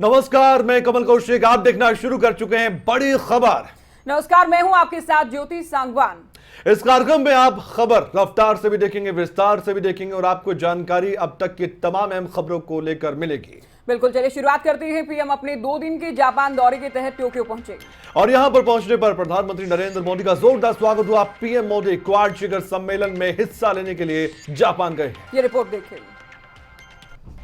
नमस्कार, मैं कमल कौशिक। आप देखना शुरू कर चुके हैं बड़ी खबर। नमस्कार, मैं हूं आपके साथ ज्योति सांगवान। इस कार्यक्रम में आप खबर रफ्तार से भी देखेंगे, विस्तार से भी देखेंगे और आपको जानकारी अब तक की तमाम अहम खबरों को लेकर मिलेगी। बिल्कुल, चलिए शुरुआत करते हैं। पीएम अपने 2 दिन के जापान दौरे के तहत टोक्यो पहुंचे और यहां पर पहुंचने पर प्रधानमंत्री नरेंद्र मोदी का जोरदार स्वागत हुआ। पीएम मोदी क्वाड शिखर सम्मेलन में हिस्सा लेने के लिए जापान गए। ये रिपोर्ट देखिए।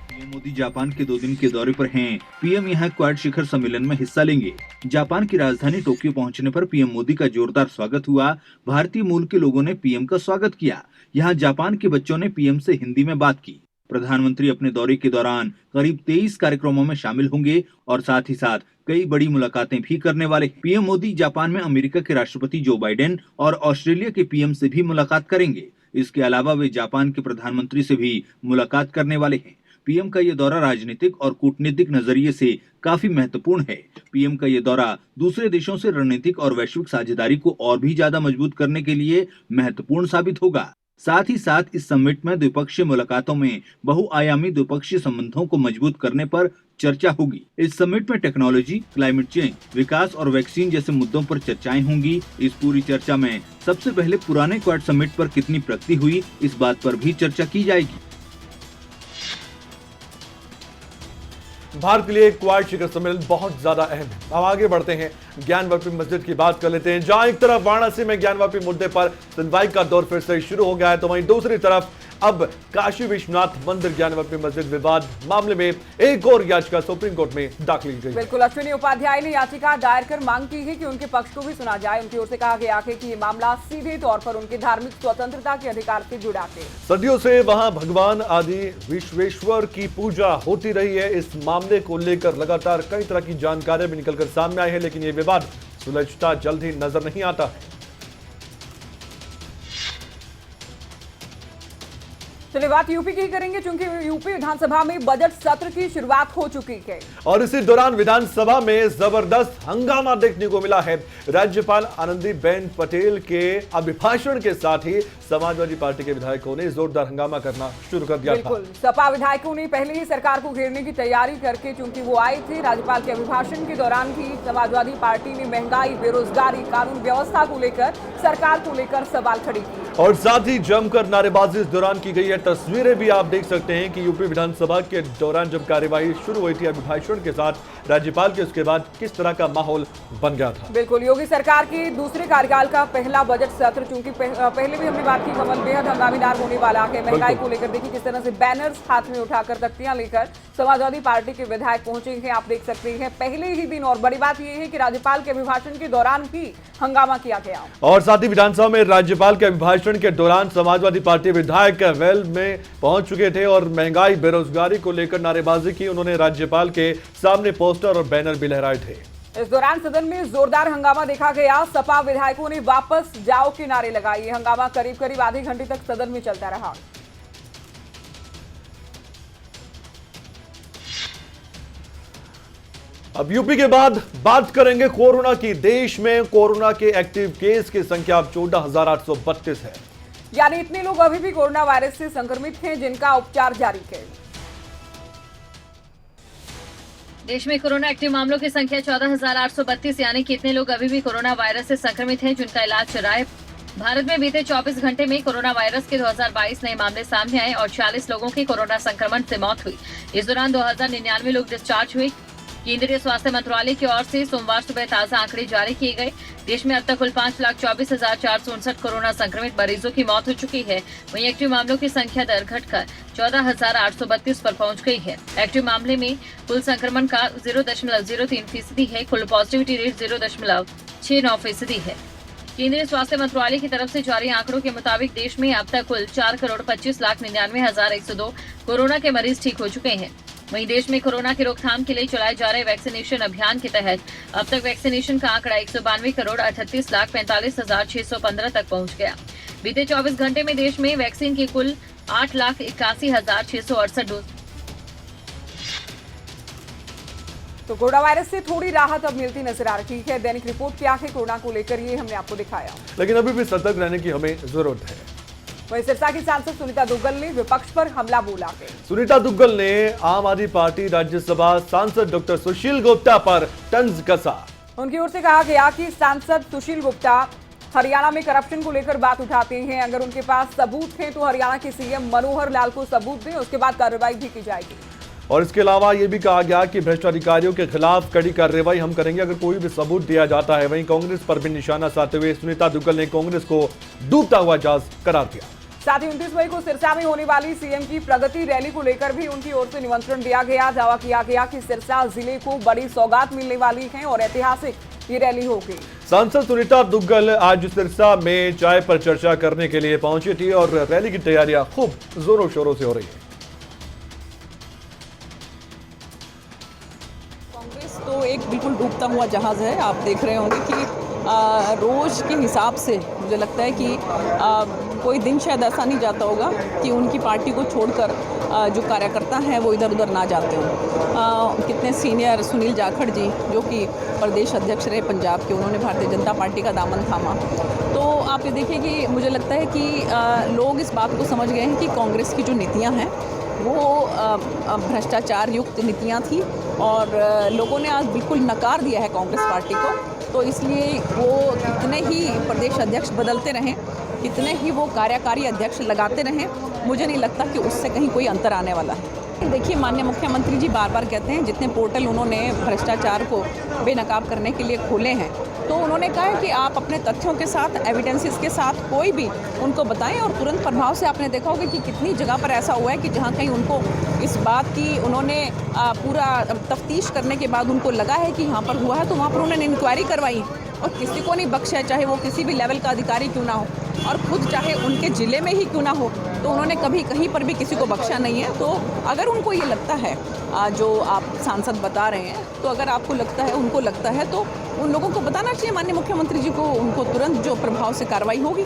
पीएम मोदी जापान के 2 दिन के दौरे पर हैं। पीएम यहां क्वाड शिखर सम्मेलन में हिस्सा लेंगे। जापान की राजधानी टोक्यो पहुंचने पर पीएम मोदी का जोरदार स्वागत हुआ। भारतीय मूल के लोगों ने पीएम का स्वागत किया। यहां जापान के बच्चों ने पीएम से हिंदी में बात की। प्रधानमंत्री अपने दौरे के दौरान करीब 23 कार्यक्रमों में शामिल होंगे और साथ ही साथ कई बड़ी मुलाकातें भी करने वाले। पीएम मोदी जापान में अमेरिका के राष्ट्रपति जो बाइडेन और ऑस्ट्रेलिया के पीएम से भी मुलाकात करेंगे। इसके अलावा वे जापान के प्रधानमंत्री से भी मुलाकात करने वाले हैं। पीएम का ये दौरा राजनीतिक और कूटनीतिक नजरिए से काफी महत्वपूर्ण है। पीएम का ये दौरा दूसरे देशों से रणनीतिक और वैश्विक साझेदारी को और भी ज्यादा मजबूत करने के लिए महत्वपूर्ण साबित होगा। साथ ही साथ इस समिट में द्विपक्षीय मुलाकातों में बहुआयामी द्विपक्षीय संबंधों को मजबूत करने पर चर्चा होगी। इस समिट में टेक्नोलॉजी, क्लाइमेट चेंज, विकास और वैक्सीन जैसे मुद्दों पर चर्चाएं होंगी। इस पूरी चर्चा में सबसे पहले पुराने क्वाड समिट पर कितनी प्रगति हुई, इस बात पर भी चर्चा की जाएगी। भारत के लिए क्वाड शिखर सम्मेलन बहुत ज्यादा अहम है। अब आगे बढ़ते हैं, ज्ञानवापी मस्जिद की बात कर लेते हैं। जहां एक तरफ वाराणसी में ज्ञानवापी मुद्दे पर सुनवाई का दौर फिर से शुरू हो गया है, तो वहीं दूसरी तरफ अब काशी विश्वनाथ मंदिर ज्ञानवापी मस्जिद विवाद मामले में एक और याचिका सुप्रीम कोर्ट में दाखिल की गई। बिल्कुल, अश्विनी उपाध्याय ने याचिका दायर कर मांग की है कि उनके पक्ष को भी सुना जाए। उनकी ओर से कहा गया है कि ये मामला सीधे तौर पर उनके धार्मिक स्वतंत्रता के अधिकार से जुड़ा है। सदियों से वहां भगवान आदि विश्वेश्वर की पूजा होती रही है। इस मामले को लेकर लगातार कई तरह की जानकारियां भी निकलकर सामने आई है, लेकिन ये विवाद सुलझता जल्द ही नजर नहीं आता है। चलिए बात यूपी की करेंगे, क्योंकि यूपी विधानसभा में बजट सत्र की शुरुआत हो चुकी है और इसी दौरान विधानसभा में जबरदस्त हंगामा देखने को मिला है। राज्यपाल आनंदीबेन पटेल के अभिभाषण के साथ ही समाजवादी पार्टी के विधायकों ने जोरदार हंगामा करना शुरू कर दिया था। बिल्कुल, सपा विधायकों ने पहले ही सरकार को घेरने की तैयारी करके, क्योंकि वो आए थे राज्यपाल के अभिभाषण के दौरान भी समाजवादी पार्टी ने महंगाई, बेरोजगारी, कानून व्यवस्था को लेकर, सरकार को लेकर सवाल खड़े किए और साथ ही जमकर नारेबाजी इस दौरान की गई है। तस्वीरें भी आप देख सकते हैं कि यूपी विधानसभा के दौरान जब कार्यवाही शुरू हुई थी अभिभाषण के साथ राज्यपाल के, उसके बाद किस तरह का माहौल बन गया था। बिल्कुल, योगी सरकार की दूसरे कार्यकाल का पहला बजट सत्र, चूंकि पहले भी हमने बात की, कमल बेहद हंगामेदार होने वाला है। महंगाई को लेकर देखिए किस तरह से बैनर्स हाथ में उठाकर, तख्तियां लेकर समाजवादी पार्टी के विधायक पहुंचे हैं, आप देख सकते हैं पहले ही दिन। और बड़ी बात यह है कि राज्यपाल के अभिभाषण के दौरान भी हंगामा किया गया और साथ ही विधानसभा में राज्यपाल के अभिभाषण के दौरान समाजवादी पार्टी विधायक वेल में पहुंच चुके थे और महंगाई, बेरोजगारी को लेकर नारेबाजी की। उन्होंने राज्यपाल के सामने पोस्टर और बैनर भी लहराए थे। इस दौरान सदन में जोरदार हंगामा देखा गया। सपा विधायकों ने वापस जाओ के नारे लगाए। हंगामा करीब करीब आधे घंटे तक सदन में चलता रहा। अब यूपी के बाद बात करेंगे कोरोना की। देश में कोरोना के एक्टिव केस की संख्या अब 14,832 है। यानी इतने लोग अभी भी कोरोना वायरस से संक्रमित हैं जिनका उपचार जारी है। देश में कोरोना एक्टिव मामलों की संख्या 14,832, यानी कि इतने लोग अभी भी कोरोना वायरस से संक्रमित हैं जिनका इलाज चल रहा है। भारत में बीते 24 घंटे में कोरोना वायरस के 2022 नए मामले सामने आए और 40 लोगों की कोरोना संक्रमण से मौत हुई। इस दौरान 2099 लोग डिस्चार्ज हुए। केंद्रीय स्वास्थ्य मंत्रालय की ओर से सोमवार सुबह ताजा आंकड़े जारी किए गए। देश में अब तक कुल 5,24,459 कोरोना संक्रमित मरीजों की मौत हो चुकी है। वहीं एक्टिव मामलों की संख्या दर घटकर 14,832 पर पहुंच गई है। एक्टिव मामले में कुल संक्रमण का 0.03% है। कुल पॉजिटिविटी रेट 0.69% है। केंद्रीय स्वास्थ्य मंत्रालय की तरफ से जारी आंकड़ों के मुताबिक देश में अब तक कुल 4,25,99,102 कोरोना के मरीज ठीक हो चुके हैं। वहीं देश में कोरोना की रोकथाम के लिए चलाए जा रहे वैक्सीनेशन अभियान के तहत अब तक वैक्सीनेशन का आंकड़ा 192,38,45,615 तक पहुंच गया। बीते 24 घंटे में देश में वैक्सीन की कुल 8,81,668 डोज। तो कोरोना वायरस से थोड़ी राहत अब मिलती नजर आ रही है। दैनिक रिपोर्ट क्या है कोरोना को लेकर, ये हमने आपको दिखाया, लेकिन अभी भी सतर्क रहने की हमें जरूरत है। वहीं सिरसा की सांसद सुनीता दुग्गल ने विपक्ष पर हमला बोला है। सुनीता दुग्गल ने आम आदमी पार्टी राज्यसभा सांसद डॉक्टर सुशील गुप्ता पर तंज कसा। उनकी ओर से कहा गया कि सांसद सुशील गुप्ता हरियाणा में करप्शन को लेकर बात उठाते हैं। अगर उनके पास सबूत हैं तो हरियाणा के सीएम मनोहर लाल को सबूत दें, उसके बाद कार्रवाई भी की जाएगी। और इसके अलावा यह भी कहा गया कि भ्रष्ट अधिकारियों के खिलाफ कड़ी कार्रवाई हम करेंगे अगर कोई भी सबूत दिया जाता है। वहीं कांग्रेस पर भी निशाना साधते हुए सुनीता दुग्गल ने कांग्रेस को डूबता हुआ जहाज करार दिया। साथ ही 29 मई को सिरसा में होने वाली सीएम की प्रगति रैली को लेकर भी उनकी ओर से निमंत्रण दिया गया। दावा किया गया कि सिरसा जिले को बड़ी सौगात मिलने वाली है और ऐतिहासिक ये रैली होगी। सांसद सुनीता दुग्गल आज सिरसा में चाय पर चर्चा करने के लिए पहुंची थी और रैली की तैयारियां खूब जोरों शोरों से हो रही है। कांग्रेस तो एक बिल्कुल डूबता हुआ जहाज है। आप देख रहे होंगे कि रोज के हिसाब से मुझे लगता है कि कोई दिन शायद ऐसा नहीं जाता होगा कि उनकी पार्टी को छोड़कर जो कार्यकर्ता हैं वो इधर उधर ना जाते हों। कितने सीनियर सुनील जाखड़ जी जो कि प्रदेश अध्यक्ष रहे पंजाब के, उन्होंने भारतीय जनता पार्टी का दामन थामा। तो आप ये देखिए कि मुझे लगता है कि लोग इस बात को समझ गए हैं कि कांग्रेस की जो नीतियाँ हैं वो भ्रष्टाचार युक्त नीतियाँ थी और लोगों ने आज बिल्कुल नकार दिया है कांग्रेस पार्टी को। तो इसलिए वो कितने ही प्रदेश अध्यक्ष बदलते रहें, कितने ही वो कार्यकारी अध्यक्ष लगाते रहें, मुझे नहीं लगता कि उससे कहीं कोई अंतर आने वाला है। देखिए, माननीय मुख्यमंत्री जी बार बार कहते हैं जितने पोर्टल उन्होंने भ्रष्टाचार को बेनकाब करने के लिए खोले हैं, तो उन्होंने कहा है कि आप अपने तथ्यों के साथ, एविडेंसेस के साथ कोई भी उनको बताएं। और तुरंत प्रभाव से आपने देखा होगा कि कितनी जगह पर ऐसा हुआ है कि जहां कहीं उनको इस बात की उन्होंने पूरा तफ्तीश करने के बाद उनको लगा है कि यहाँ पर हुआ है, तो वहाँ पर उन्होंने इंक्वायरी करवाई और किसी को नहीं बख्शा, चाहे वो किसी भी लेवल का अधिकारी क्यों ना हो और खुद चाहे उनके ज़िले में ही क्यों ना हो, तो उन्होंने कभी कहीं पर भी किसी को बख्शा नहीं है। तो अगर उनको ये लगता है, जो आप सांसद बता रहे हैं, तो अगर आपको लगता है, उनको लगता है, तो उन लोगों को बताना चाहिए माननीय मुख्यमंत्री जी को, उनको तुरंत जो प्रभाव से कार्रवाई होगी।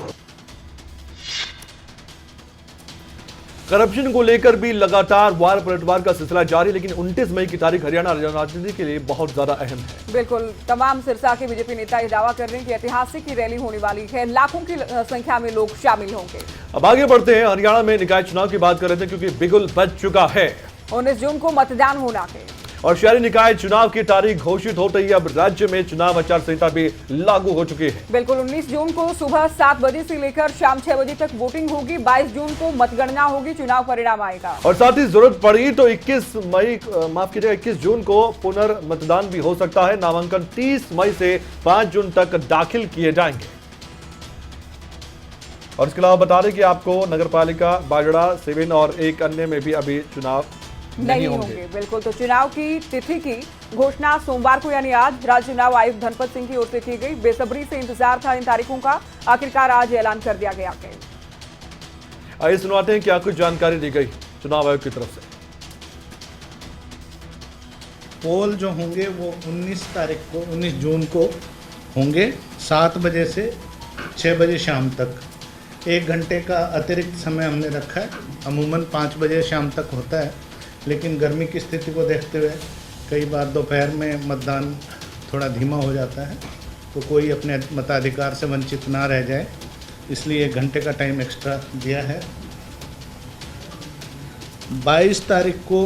करप्शन को लेकर भी लगातार वार पलटवार का सिलसिला जारी, लेकिन 29 मई की तारीख हरियाणा राजनीति के लिए बहुत ज्यादा अहम है। बिल्कुल, तमाम सिरसा के बीजेपी नेता ये दावा कर रहे हैं कि ऐतिहासिक की रैली होने वाली है, लाखों की संख्या में लोग शामिल होंगे। अब आगे बढ़ते हैं, हरियाणा में निकाय चुनाव की बात कर रहे थे क्योंकि बिगुल बज चुका है। 19 जून को मतदान होना है और शहरी निकाय चुनाव की तारीख घोषित होते ही अब राज्य में चुनाव आचार संहिता भी लागू हो चुकी है। बिल्कुल, 19 जून को सुबह 7 बजे से लेकर शाम 6 बजे तक वोटिंग होगी। 22 जून को मतगणना होगी, चुनाव परिणाम आएगा। और साथ ही जरूरत पड़ी तो 21 जून को पुनर्मतदान भी हो सकता है। नामांकन 30 मई से 5 जून तक दाखिल किए जाएंगे। और इसके अलावा बता दें कि आपको नगरपालिका बाजड़ा, सिविन और एक अन्य में भी अभी चुनाव नहीं होंगे। बिल्कुल, तो चुनाव की तिथि की घोषणा सोमवार को यानी आज राज्य चुनाव आयुक्त धनपत सिंह की ओर से की गई। बेसब्री से इंतजार था इन तारीखों का, आखिरकार आज ऐलान कर दिया गया है। आइए सुनवाते हैं क्या कुछ जानकारी दी गई चुनाव आयोग की तरफ से। पोल जो होंगे वो 19 जून को होंगे 7 बजे से 6 बजे शाम तक। 1 घंटे का अतिरिक्त समय हमने रखा है। अमूमन 5 बजे शाम तक होता है, लेकिन गर्मी की स्थिति को देखते हुए कई बार दोपहर में मतदान थोड़ा धीमा हो जाता है, तो कोई अपने मताधिकार से वंचित ना रह जाए, इसलिए 1 घंटे का टाइम एक्स्ट्रा दिया है। 22 तारीख को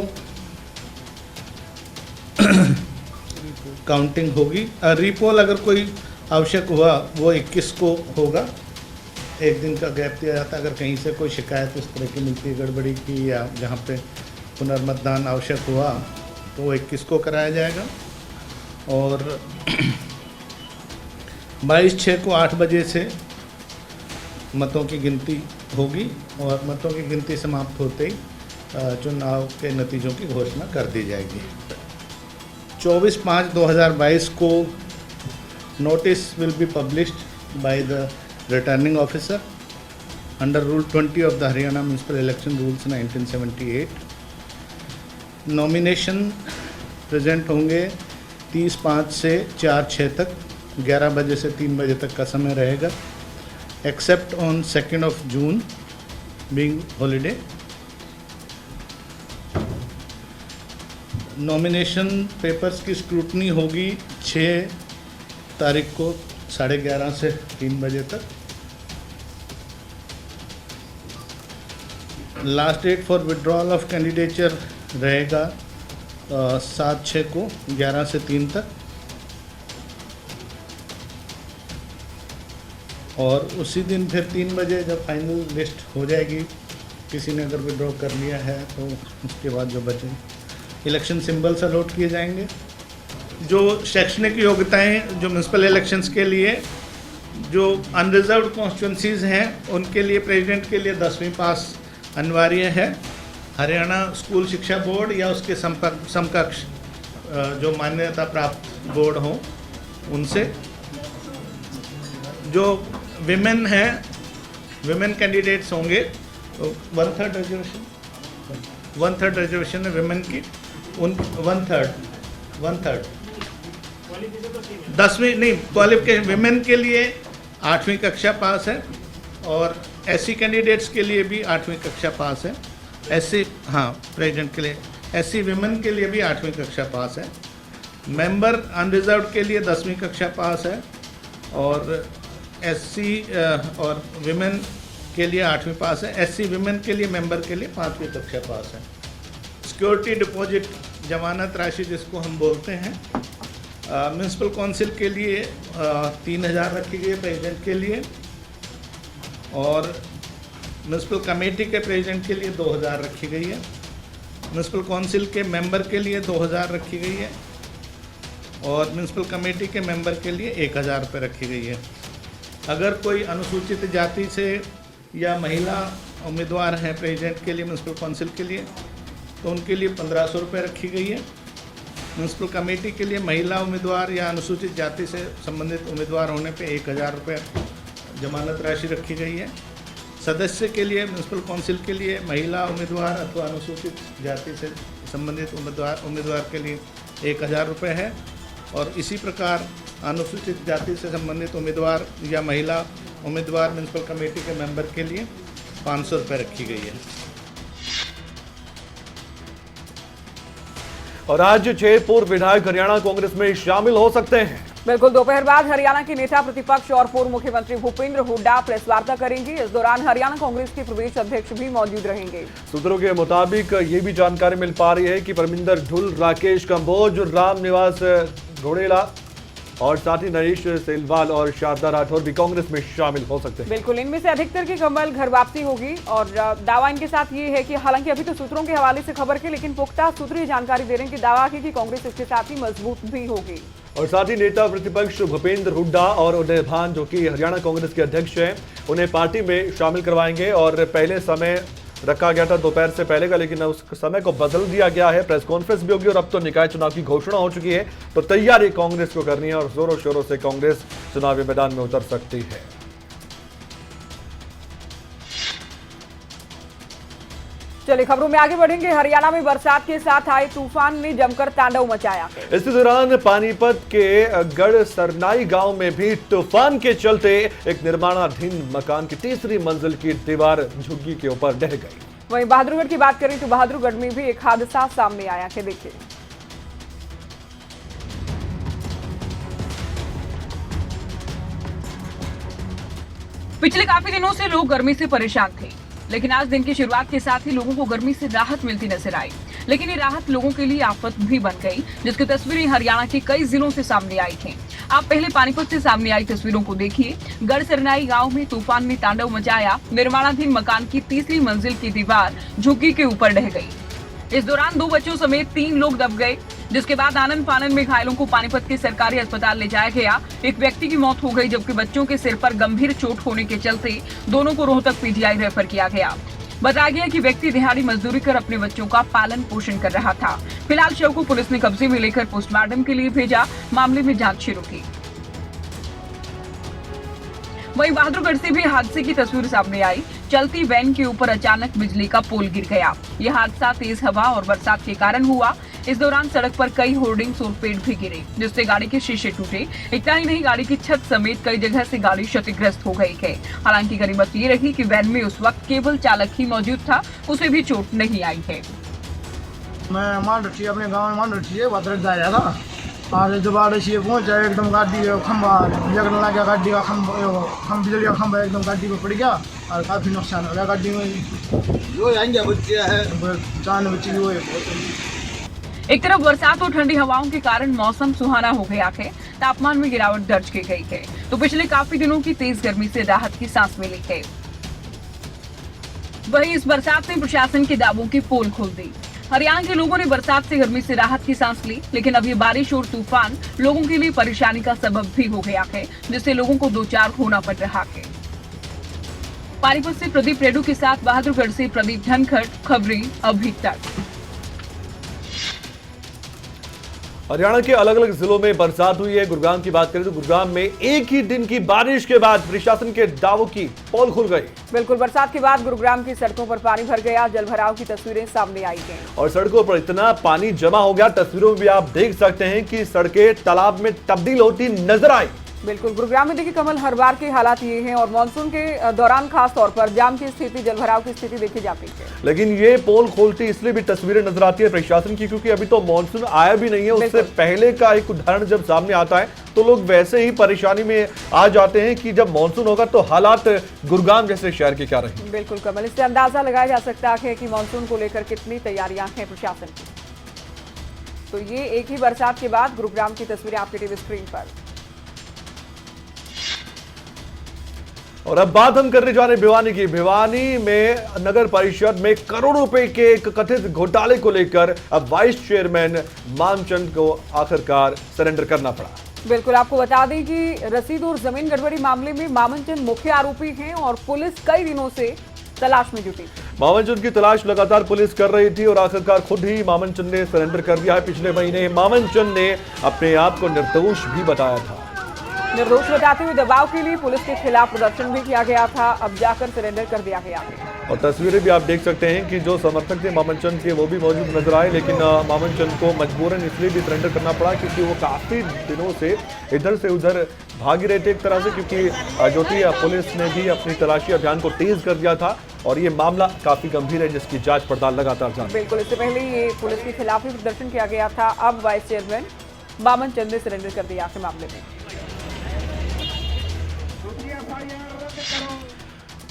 काउंटिंग होगी। रिपोल अगर कोई आवश्यक हुआ वो 21 को होगा। 1 दिन का गैप दिया जाता है अगर कहीं से कोई शिकायत इस तरह की मिलती है गड़बड़ी की, या जहाँ पे पुनर्मतदान आवश्यक हुआ तो 21 को कराया जाएगा। और 22/6 को 8 बजे से मतों की गिनती होगी और मतों की गिनती समाप्त होते ही चुनाव के नतीजों की घोषणा कर दी जाएगी। 24/5/2022 को notice will be published by the returning officer under rule 20 of the Haryana municipal election rules 1978। Nomination present होंगे 30/5 से 4/6 तक, 11 बजे से 3 बजे तक का समय रहेगा, एक्सेप्ट ऑन 2 जून बीइंग हॉलीडे। नॉमिनेशन पेपर्स की स्क्रूटनी होगी 6 तारीख को 11:30 से 3 बजे तक। Last date for withdrawal of candidature रहेगा 7/6 को 11 से 3 तक, और उसी दिन फिर 3 बजे जब फाइनल लिस्ट हो जाएगी, किसी ने अगर विड्रॉ कर लिया है तो उसके बाद जो बचे इलेक्शन सिंबल्स अलॉट किए जाएंगे। जो शैक्षणिक योग्यताएं जो म्यूनसिपल इलेक्शंस के लिए जो अनरिजर्व्ड कॉन्स्टिट्यूंसीज़ हैं उनके लिए प्रेसिडेंट के लिए 10वीं पास अनिवार्य है। हरियाणा स्कूल शिक्षा बोर्ड या उसके समकक्ष जो मान्यता प्राप्त बोर्ड हो उनसे। जो विमेन हैं, विमेन कैंडिडेट्स होंगे तो 1/3 रिजर्वेशन है विमेन की, उन 1/3 10वीं नहीं क्वालिफिकेशन विमेन के लिए 8वीं कक्षा पास है, और एससी कैंडिडेट्स के लिए भी 8वीं कक्षा पास है। एससी प्रेसिडेंट के लिए, एससी विमेन के लिए भी 8वीं कक्षा पास है। मेंबर अनरिजर्व्ड के लिए 10वीं कक्षा पास है, और एससी और विमेन के लिए 8वीं पास है। एससी विमेन के लिए मेंबर के लिए 5वीं कक्षा पास है। सिक्योरिटी डिपॉजिट जमानत राशि जिसको हम बोलते हैं, म्यूनसिपल काउंसिल के लिए 3000 रखी गई है प्रेसिडेंट के लिए, और म्यूनसिपल कमेटी के प्रेसिडेंट के लिए 2000 रखी गई है। म्यूनसिपल काउंसिल के मेंबर के लिए 2000 रखी गई है, और म्यूनसिपल कमेटी के मेंबर के लिए 1000 रुपये रखी गई है। अगर कोई अनुसूचित जाति से या महिला उम्मीदवार हैं प्रेसिडेंट के लिए म्यूनसिपल काउंसिल के लिए तो उनके लिए 1500 रुपये रखी गई है। म्यूनसिपल कमेटी के लिए महिला उम्मीदवार या अनुसूचित जाति से संबंधित उम्मीदवार होने पे 1000 रुपये जमानत राशि रखी गई है। सदस्य के लिए म्यूनसिपल काउंसिल के लिए महिला उम्मीदवार अथवा अनुसूचित जाति से संबंधित उम्मीदवार के लिए 1000 रुपये है, और इसी प्रकार अनुसूचित जाति से संबंधित उम्मीदवार या महिला उम्मीदवार म्यूनसिपल कमेटी के मेंबर के लिए 500 रुपये रखी गई है। और आज 6 पूर्व विधायक हरियाणा कांग्रेस में शामिल हो सकते हैं। बिल्कुल, दोपहर बाद हरियाणा के नेता प्रतिपक्ष और पूर्व मुख्यमंत्री भूपेंद्र हुड्डा प्रेस वार्ता करेंगे। इस दौरान हरियाणा कांग्रेस के प्रदेश अध्यक्ष भी मौजूद रहेंगे। सूत्रों के मुताबिक ये भी जानकारी मिल पा रही है कि परमिंदर ढुल, राकेश कंबोज, रामनिवास घोड़ेला और साथ ही नरेश सेलवाल और शारदा राठौर भी कांग्रेस में शामिल हो सकते हैं। बिल्कुल, इनमें से अधिकतर की कमल घर वापसी होगी, और दावा इनके साथ ये है कि हालांकि अभी तो सूत्रों के हवाले से खबर के, लेकिन पुख्ता सूत्र ये जानकारी दे रहे हैं कि दावा है कि कांग्रेस इसके साथ ही मजबूत भी होगी। और साथ ही नेता प्रतिपक्ष भूपेंद्र हुड्डा और उदय भान जो कि हरियाणा कांग्रेस के अध्यक्ष हैं, उन्हें पार्टी में शामिल करवाएंगे। और पहले समय रखा गया था दोपहर से पहले का, लेकिन उस समय को बदल दिया गया है। प्रेस कॉन्फ्रेंस भी होगी और अब तो निकाय चुनाव की घोषणा हो चुकी है, तो तैयारी कांग्रेस को करनी है और जोरों शोरों से कांग्रेस चुनावी मैदान में उतर सकती है। चलिए खबरों में आगे बढ़ेंगे। हरियाणा में बरसात के साथ आए तूफान ने जमकर तांडव मचाया। इसी दौरान पानीपत के गढ़ सरनाई गांव में भी तूफान के चलते एक निर्माणाधीन मकान की 3री मंजिल की दीवार झुग्गी के ऊपर ढह गई। वहीं बहादुरगढ़ की बात करें तो बहादुरगढ़ में भी एक हादसा सामने आया है। देखिए, पिछले काफी दिनों से लोग गर्मी से परेशान थे, लेकिन आज दिन की शुरुआत के साथ ही लोगों को गर्मी से राहत मिलती नजर आई। लेकिन ये राहत लोगों के लिए आफत भी बन गई, जिसकी तस्वीरें हरियाणा के कई जिलों से सामने आई थी। आप पहले पानीपत से सामने आई तस्वीरों को देखिए। गढ़ सरनाई गांव में तूफान ने तांडव मचाया। निर्माणाधीन मकान की 3री मंजिल की दीवार झुग्गी के ऊपर ढह गई। इस दौरान 2 बच्चों समेत 3 लोग दब गए, जिसके बाद आनन फानन में घायलों को पानीपत के सरकारी अस्पताल ले जाया गया। एक व्यक्ति की मौत हो गई, जबकि बच्चों के सिर पर गंभीर चोट होने के चलते दोनों को रोहतक पीजीआई रेफर किया गया। बताया गया कि व्यक्ति दिहाड़ी मजदूरी कर अपने बच्चों का पालन पोषण कर रहा था। फिलहाल शव को पुलिस ने कब्जे में लेकर पोस्टमार्टम के लिए भेजा। मामले में जांच शुरू की। वहीं बहादुरगढ़ से भी हादसे की तस्वीर सामने आई। चलती वैन के ऊपर अचानक बिजली का पोल गिर गया। यह हादसा तेज हवा और बरसात के कारण हुआ। इस दौरान सड़क पर कई होर्डिंग्स और पेड़ भी गिरे, जिससे गाड़ी के शीशे टूटे। इतना ही नहीं, गाड़ी की छत समेत कई जगह से गाड़ी क्षतिग्रस्त हो गई है। हालांकि गनीमत ये रही कि वैन में उस वक्त केवल चालक ही मौजूद था, उसे भी चोट नहीं आई है। मैं मान रखी अपने गाँव में मान रखी है, जा रहा था और जब आड़े पहुंचा एकदम गाड़ी खंबा जगने लगा, गाड़ी का खंबा बिजली का खंबा एकदम गाड़ी पे पड़ गया और काफ़ी नुकसान हो गया गड्डी में जी। जो आएंगे बच्चे है जान बची हुई बहुत। एक तरफ बरसात और ठंडी हवाओं के कारण मौसम सुहाना हो गया है, तापमान में गिरावट दर्ज की गई है, तो पिछले काफी दिनों की तेज गर्मी से राहत की सांस मिली है। वहीं इस बरसात ने प्रशासन के दावों की पोल खोल दी। हरियाणा के लोगों ने बरसात से गर्मी से राहत की सांस ली, लेकिन अब ये बारिश और तूफान लोगों के लिए परेशानी का सबब भी हो गया है, जिससे लोगों को दो चार होना पड़ रहा है। पानीपत से प्रदीप रेड्डू के साथ बहादुरगढ़ से प्रदीप धनखड़, खबरें अभी तक। हरियाणा के अलग अलग जिलों में बरसात हुई है। गुरुग्राम की बात करें तो गुरुग्राम में एक ही दिन की बारिश के बाद प्रशासन के दावों की पोल खुल गई। बिल्कुल, बरसात के बाद गुरुग्राम की सड़कों पर पानी भर गया, जलभराव की तस्वीरें सामने आई हैं। और सड़कों पर इतना पानी जमा हो गया, तस्वीरों में भी आप देख सकते हैं कि सड़कें तालाब में तब्दील होती नजर आई। बिल्कुल, गुरुग्राम में देखिए कमल, हर बार के हालात ये हैं और मानसून के दौरान खास तौर पर जाम की स्थिति, जलभराव की स्थिति देखी जाती है। लेकिन ये पोल खोलती इसलिए भी तस्वीरें नजर आती है प्रशासन की, क्योंकि अभी तो मानसून आया भी नहीं है। उससे पहले का एक उदाहरण जब सामने आता है तो लोग वैसे ही परेशानी में आ जाते हैं कि जब मानसून होगा तो हालात गुरुग्राम जैसे शहर के क्या रहेंगे। बिल्कुल कमल, इससे अंदाजा लगाया जा सकता है कि मानसून को लेकर कितनी तैयारियां हैं प्रशासन की। तो ये एक ही बरसात के बाद गुरुग्राम की तस्वीरें आपके टीवी स्क्रीन पर। और अब बात हम करने जा रहे हैं भिवानी की। भिवानी में नगर परिषद में करोड़ों रुपए के एक कथित घोटाले को लेकर अब वाइस चेयरमैन मामचंद को आखिरकार सरेंडर करना पड़ा। बिल्कुल, आपको बता दें कि रसीद और जमीन गड़बड़ी मामले में मामचंद मुख्य आरोपी हैं और पुलिस कई दिनों से तलाश में जुटी। मामनचंद की तलाश लगातार पुलिस कर रही थी और आखिरकार खुद ही मामनचंद ने सरेंडर कर दिया है। पिछले महीने मामनचंद ने अपने आप को निर्दोष भी बताया था। निर्दोष बताते हुए दबाव के लिए पुलिस के खिलाफ प्रदर्शन भी किया गया था, अब जाकर सरेंडर कर दिया गया है। और तस्वीरें भी आप देख सकते हैं कि जो समर्थक थे मामनचंद के वो भी मौजूद नजर आए, लेकिन मामनचंद को मजबूरन इसलिए भी सरेंडर करना पड़ा क्योंकि वो काफी दिनों से इधर से उधर भागी रहे थे एक तरह से, क्योंकि ज्योति पुलिस ने भी अपनी तलाशी अभियान को तेज कर दिया था और ये मामला काफी गंभीर है जिसकी जांच पड़ताल लगातार जारी है। बिल्कुल, इससे पहले ये पुलिस के खिलाफ भी प्रदर्शन किया गया था, अब वाइस चेयरमैन मामनचंद ने सरेंडर कर दिया है मामले में।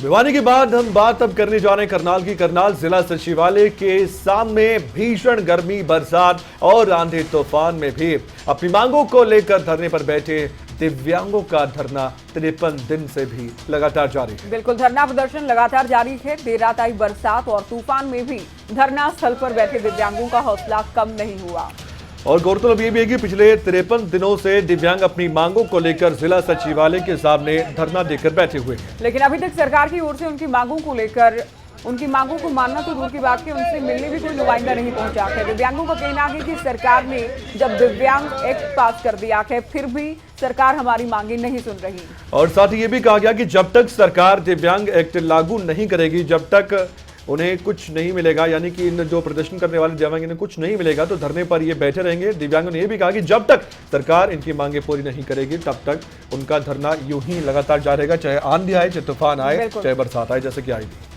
भिवानी के बाद हम बात अब करने जा रहे हैं करनाल की। करनाल जिला सचिवालय के सामने भीषण गर्मी, बरसात और आंधी तूफान में भी अपनी मांगों को लेकर धरने पर बैठे दिव्यांगों का धरना 53 दिन से भी लगातार जारी है। बिल्कुल, धरना प्रदर्शन लगातार जारी है। देर रात आई बरसात और तूफान में भी धरना स्थल पर बैठे दिव्यांगों का हौसला कम नहीं हुआ। और गौरतलब ये भी है कि पिछले 53 दिनों से दिव्यांग अपनी मांगों को लेकर जिला सचिवालय के सामने धरना देकर बैठे हुए हैं। लेकिन अभी तक सरकार की ओर से उनकी मांगों को लेकर, उनकी मांगों को मानना तो दूर की बात है, उनसे मिलने भी कोई नुमाइंदा नहीं पहुंचा है। दिव्यांगों का कहना है कि सरकार ने जब दिव्यांग एक्ट पास कर दिया है फिर भी सरकार हमारी मांगे नहीं सुन रही। और साथ ही ये भी कहा गया कि जब तक सरकार दिव्यांग एक्ट लागू नहीं करेगी, जब तक उन्हें कुछ नहीं मिलेगा, यानी कि इन जो प्रदर्शन करने वाले दिव्यांग इन्हें कुछ नहीं मिलेगा तो धरने पर ये बैठे रहेंगे। दिव्यांगों ने यह भी कहा कि जब तक सरकार इनकी मांगे पूरी नहीं करेगी तब तक उनका धरना यूं ही लगातार जारी रहेगा, चाहे आंधी आए, चाहे तूफान आए, चाहे बरसात आए, जैसे कि आई थी।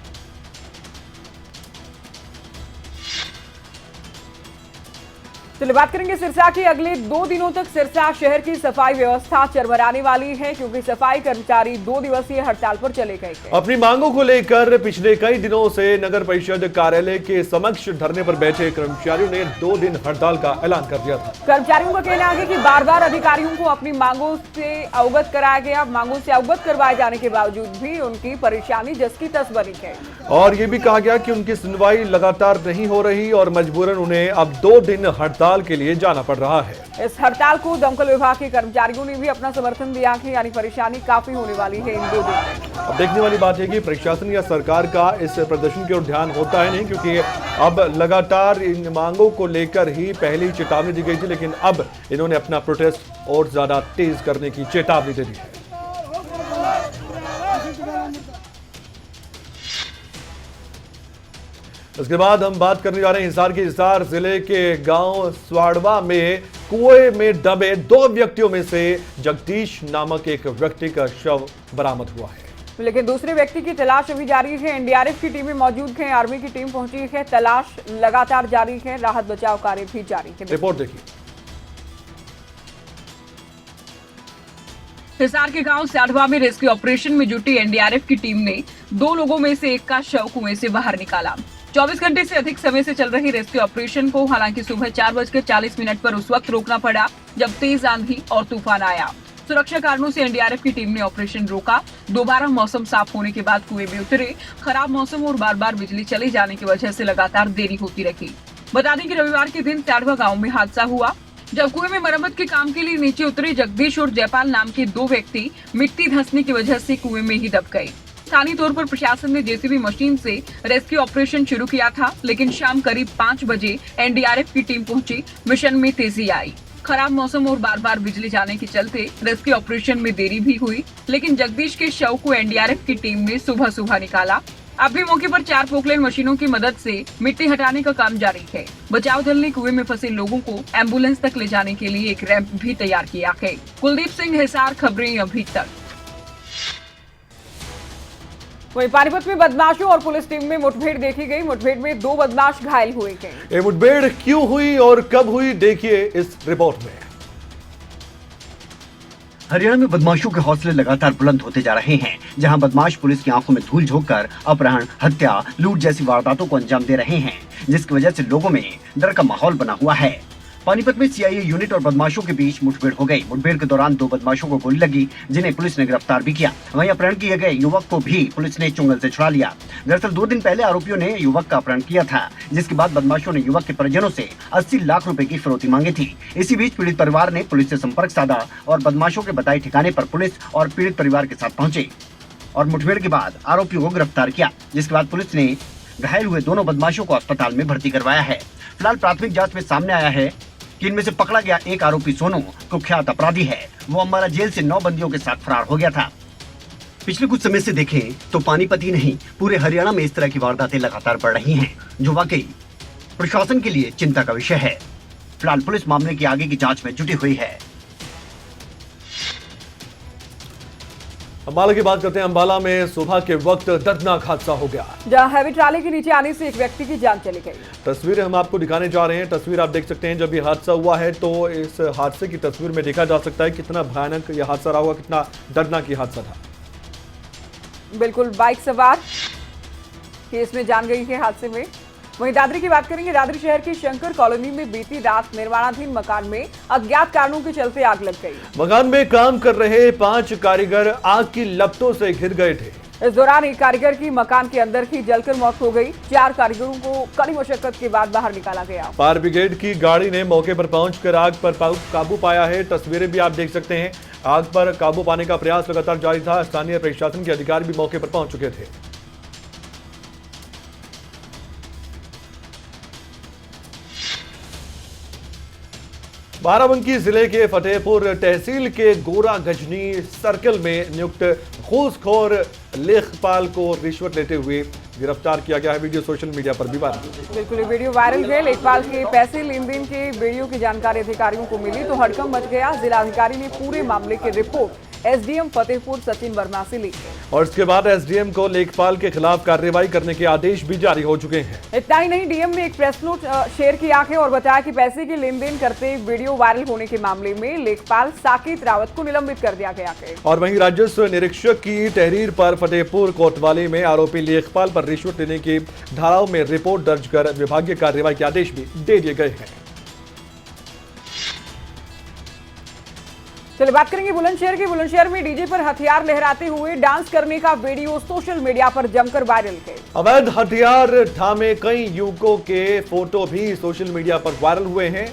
चलिए बात करेंगे सिरसा की। अगले 2 दिनों तक सिरसा शहर की सफाई व्यवस्था चरमराने वाली है, क्योंकि सफाई कर्मचारी 2 दिवसीय हड़ताल पर चले गए थे। अपनी मांगों को लेकर पिछले कई दिनों से नगर परिषद कार्यालय के समक्ष धरने पर बैठे कर्मचारियों ने 2 दिन हड़ताल का ऐलान कर दिया था। कर्मचारियों का कहना है कि बार बार अधिकारियों को अपनी मांगों से अवगत कराया गया, मांगों से अवगत करवाए जाने के बावजूद भी उनकी परेशानी जस की तस बनी है। और ये भी कहा गया कि उनकी सुनवाई लगातार नहीं हो रही और मजबूरन उन्हें अब 2 दिन हड़ताल के लिए जाना पड़ रहा है। इस हड़ताल को दमकल विभाग के कर्मचारियों ने भी अपना समर्थन दिया है, यानी परेशानी काफी होने वाली है इन 2 दिन में। अब देखने वाली बात है कि प्रशासन या सरकार का इस प्रदर्शन की ओर ध्यान होता है नहीं, क्योंकि अब लगातार इन मांगों को लेकर ही पहले ही चेतावनी दी गई थी, लेकिन अब इन्होंने अपना प्रोटेस्ट और ज्यादा तेज करने की चेतावनी दे दी है। इसके बाद हम बात करने जा रहे हैं हिसार की। हिसार जिले के गांव स्वाड़वा में कुएं में दबे 2 व्यक्तियों में से जगदीश नामक एक व्यक्ति का शव बरामद हुआ है। लेकिन दूसरे व्यक्ति की तलाश अभी जारी है। एनडीआरएफ की टीमें मौजूद हैं, आर्मी की टीम पहुंची है, तलाश लगातार जारी है, राहत बचाव कार्य भी जारी है। रिपोर्ट देखिए। हिसार के गांव साधवा में रेस्क्यू ऑपरेशन में जुटी एनडीआरएफ की टीम ने 2 लोगों में से एक का शव कुएं से बाहर निकाला। 24 घंटे से अधिक समय से चल रही रेस्क्यू ऑपरेशन को हालांकि सुबह 4:40 पर उस वक्त रोकना पड़ा जब तेज आंधी और तूफान आया। सुरक्षा कारणों से एनडीआरएफ की टीम ने ऑपरेशन रोका। दोबारा मौसम साफ होने के बाद कुएं में उतरे। खराब मौसम और बार बार बिजली चले जाने की वजह से लगातार देरी होती रही। बता दें कि रविवार के दिन साधवा गाँव में हादसा हुआ जब कुएं में मरम्मत के काम के लिए नीचे उतरे जगदीश और जयपाल नाम के 2 व्यक्ति मिट्टी धंसने की वजह से कुएं में ही दब गए। स्थानीय तौर पर प्रशासन ने जेसीबी मशीन से रेस्क्यू ऑपरेशन शुरू किया था, लेकिन शाम करीब 5 बजे एनडीआरएफ की टीम पहुंची। मिशन में तेजी आई। खराब मौसम और बार बार बिजली जाने के चलते रेस्क्यू ऑपरेशन में देरी भी हुई, लेकिन जगदीश के शव को एनडीआरएफ की टीम ने सुबह निकाला। अब भी मौके पर 4 पोकलेन मशीनों की मदद से मिट्टी हटाने का काम जारी है। बचाव दल ने कुएं में फंसे लोगों को एम्बुलेंस तक ले जाने के लिए एक रैंप भी तैयार किया है। कुलदीप सिंह, हिसार, खबरें अभी तक। वहीं पानीपत में बदमाशों और पुलिस टीम में मुठभेड़ देखी गई। मुठभेड़ में 2 बदमाश घायल हुए हैं। ये मुठभेड़ क्यों हुई और कब हुई, देखिए इस रिपोर्ट में। हरियाणा में बदमाशों के हौसले लगातार बुलंद होते जा रहे हैं, जहां बदमाश पुलिस की आंखों में धूल झोंककर अपहरण, हत्या, लूट जैसी वारदातों को अंजाम दे रहे हैं, जिसकी वजह से लोगों में डर का माहौल बना हुआ है। पानीपत में सीआईए यूनिट और बदमाशों के बीच मुठभेड़ हो गई। मुठभेड़ के दौरान 2 बदमाशों को गोली लगी, जिन्हें पुलिस ने गिरफ्तार भी किया। वहीं अपहरण किए गए युवक को भी पुलिस ने चुंगल से छुड़ा लिया। दरअसल 2 दिन पहले आरोपियों ने युवक का अपहरण किया था, जिसके बाद बदमाशों ने युवक के परिजनों से 80 लाख रुपए की फिरौती मांगी थी। इसी बीच पीड़ित परिवार ने पुलिस से संपर्क साधा और बदमाशों के बताए ठिकाने पर पुलिस और पीड़ित परिवार के साथ पहुंचे और मुठभेड़ के बाद आरोपियों को गिरफ्तार किया, जिसके बाद पुलिस ने घायल हुए दोनों बदमाशों को अस्पताल में भर्ती करवाया है। फिलहाल प्राथमिक जांच में सामने आया है कि इनमें से पकड़ा गया एक आरोपी सोनू कुख्यात अपराधी है। वो अम्बाला जेल से 9 बंदियों के साथ फरार हो गया था। पिछले कुछ समय से देखें तो पानीपत ही नहीं, पूरे हरियाणा में इस तरह की वारदातें लगातार बढ़ रही हैं, जो वाकई प्रशासन के लिए चिंता का विषय है। फिलहाल पुलिस मामले की आगे की जांच में जुटी हुई है। अम्बाला की बात करते हैं। अम्बाला में सुबह के वक्त दर्दनाक हादसा हो गया, जहां हैवी ट्राली के नीचे आने से एक व्यक्ति की जान चली गई। तस्वीरें हम आपको दिखाने जा रहे हैं। तस्वीर आप देख सकते हैं। जब ये हादसा हुआ है तो इस हादसे की तस्वीर में देखा जा सकता है कितना भयानक यह हादसा रहा होगा, कितना दर्दनाक ये हादसा था। बिल्कुल, बाइक सवार केस में जान गई है हादसे में। वहीं दादरी की बात करेंगे। दादरी शहर की शंकर कॉलोनी में बीती रात निर्माणाधीन मकान में अज्ञात कारणों के चलते आग लग गई। मकान में काम कर रहे 5 कारीगर आग की लपटों से घिर गए थे। इस दौरान एक कारीगर की मकान के अंदर ही जलकर मौत हो गई। 4 कारीगरों को कड़ी मशक्कत के बाद बाहर निकाला गया। फायर ब्रिगेड की गाड़ी ने मौके पर पहुंचकर आग पर काबू पाया है। तस्वीरें भी आप देख सकते हैं। आग पर काबू पाने का प्रयास लगातार जारी था। स्थानीय प्रशासन के अधिकारी भी मौके पर पहुंच चुके थे। बाराबंकी जिले के फतेहपुर तहसील के गोरा गजनी सर्कल में नियुक्त घूसखोर लेखपाल को रिश्वत लेते हुए गिरफ्तार किया गया है। वीडियो सोशल मीडिया पर भी वायरल। बिल्कुल, ये वीडियो वायरल है। लेखपाल के पैसे लेन देन के वीडियो की जानकारी अधिकारियों को मिली तो हड़कंप मच गया। जिलाधिकारी ने पूरे मामले की रिपोर्ट एसडीएम फतेहपुर सचिन वर्मा से ली और इसके बाद एसडीएम को लेखपाल के खिलाफ कार्रवाई करने के आदेश भी जारी हो चुके हैं। इतना ही नहीं, डीएम ने एक प्रेस नोट शेयर किया है और बताया कि पैसे की लेन देन करते वीडियो वायरल होने के मामले में लेखपाल साकेत रावत को निलंबित कर दिया गया है। और वहीं राजस्व निरीक्षक की तहरीर पर फतेहपुर कोतवाली में आरोपी लेखपाल पर रिश्वत लेने की धाराओं में रिपोर्ट दर्ज कर विभागीय कार्रवाई के आदेश भी दे दिए गए हैं। चलिए बात करेंगे बुलंदशहर की। बुलंदशहर में डीजे पर हथियार लहराते हुए डांस करने का वीडियो सोशल मीडिया पर जमकर वायरल है। अवैध हथियार थामे कई युवकों के फोटो भी सोशल मीडिया पर वायरल हुए हैं।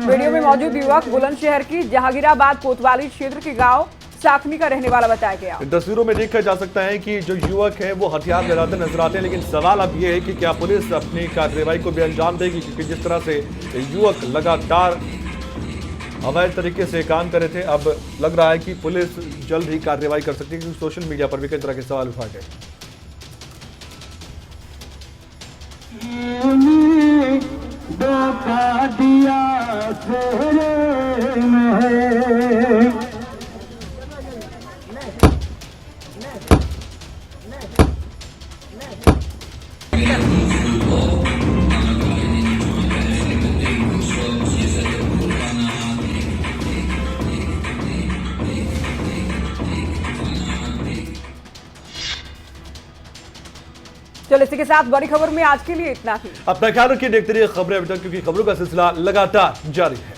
वीडियो में मौजूद युवक बुलंदशहर की जहांगीराबाद कोतवाली क्षेत्र के गांव साखनी का रहने वाला बताया गया। इन तस्वीरों में देखा जा सकता है कि जो युवक है वो हथियार लहराते नजर आते हैं, लेकिन सवाल अब ये है कि क्या पुलिस अपनी कार्रवाई को भी अंजाम देगी, क्योंकि जिस तरह से युवक लगातार अवैध तरीके से काम कर रहे थे, अब लग रहा है कि पुलिस जल्द ही कार्रवाई कर सकती है, क्योंकि सोशल मीडिया पर भी कई तरह के सवाल उठाए गए। चलो इसी के साथ बड़ी खबर में आज के लिए इतना ही। अपना ख्याल रखिए, देखते रहिए खबरें अभी तक, क्योंकि खबरों का सिलसिला लगातार जारी है।